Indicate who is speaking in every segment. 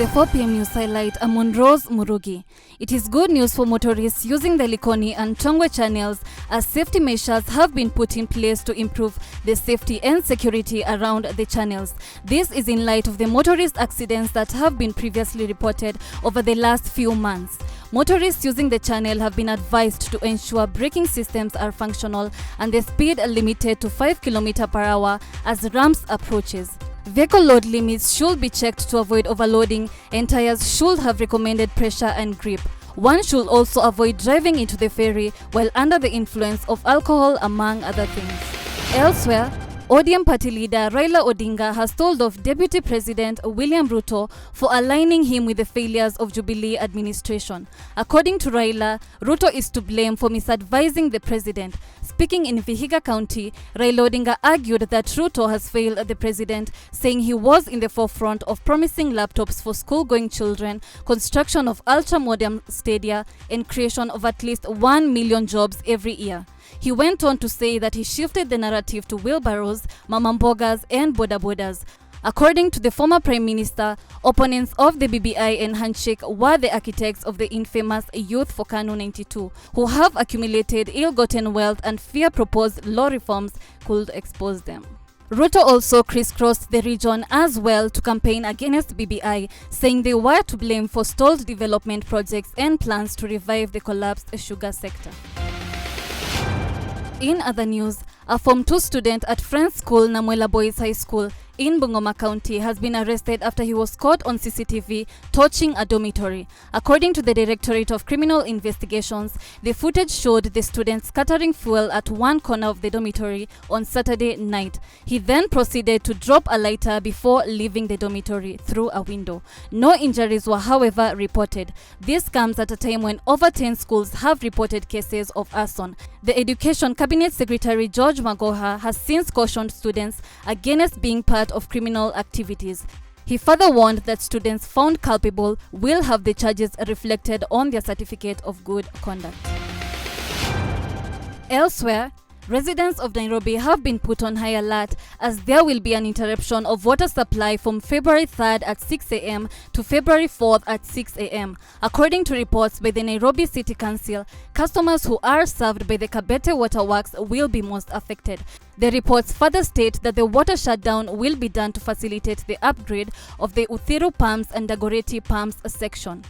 Speaker 1: the 4 p.m. news highlight. I'm on Rose Murugi. It is good news for motorists using the Likoni and Mtongwe channels as safety measures have been put in place to improve the safety and security around the channels. This is in light of the motorist accidents that have been previously reported over the last few months. Motorists using the channel have been advised to ensure braking systems are functional and the speed limited to 5 km/h as ramps approaches. Vehicle load limits should be checked to avoid overloading, and tires should have recommended pressure and grip. One should also avoid driving into the ferry while under the influence of alcohol, among other things. Elsewhere, ODM party leader Raila Odinga has told of Deputy President William Ruto for aligning him with the failures of Jubilee administration. According to Raila, Ruto is to blame for misadvising the president. Speaking in Vihiga County, Raila Odinga argued that Ruto has failed the president, saying he was in the forefront of promising laptops for school-going children, construction of ultra-modern stadia, and creation of at least 1 million jobs every year. He went on to say that he shifted the narrative to wheelbarrows, mamambogas, and bodabodas. According to the former Prime Minister, opponents of the BBI and handshake were the architects of the infamous Youth for KANU 92, who have accumulated ill-gotten wealth and fear proposed law reforms could expose them. Ruto also crisscrossed the region as well to campaign against BBI, saying they were to blame for stalled development projects and plans to revive the collapsed sugar sector. In other news, a Form 2 student at Friends School, Namwela Boys High School in Bungoma County has been arrested after he was caught on CCTV torching a dormitory. According to the Directorate of Criminal Investigations, the footage showed the student scattering fuel at one corner of the dormitory on Saturday night. He then proceeded to drop a lighter before leaving the dormitory through a window. No injuries were, however, reported. This comes at a time when over 10 schools have reported cases of arson. The Education Cabinet Secretary George Magoha has since cautioned students against being part of criminal activities. He further warned that students found culpable will have the charges reflected on their certificate of good conduct. Elsewhere, residents of Nairobi have been put on high alert as there will be an interruption of water supply from February 3rd at 6 a.m. to February 4th at 6 a.m. According to reports by the Nairobi City Council, customers who are served by the Kabete Waterworks will be most affected. The reports further state that the water shutdown will be done to facilitate the upgrade of the Uthiru Pumps and Dagoretti Pumps section.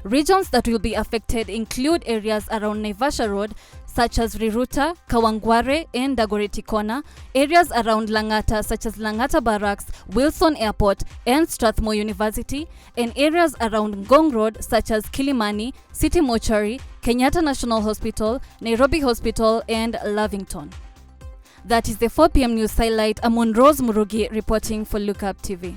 Speaker 1: Regions that will be affected include areas around Naivasha Road, such as Riruta, Kawangware, and Dagoretti Corner, areas around Langata, such as Langata Barracks, Wilson Airport, and Strathmore University, and areas around Ngong Road, such as Kilimani, City Mortuary, Kenyatta National Hospital, Nairobi Hospital, and Lavington. That is the 4 p.m. news highlight. I'm on Rose Murugi reporting for Lookup TV.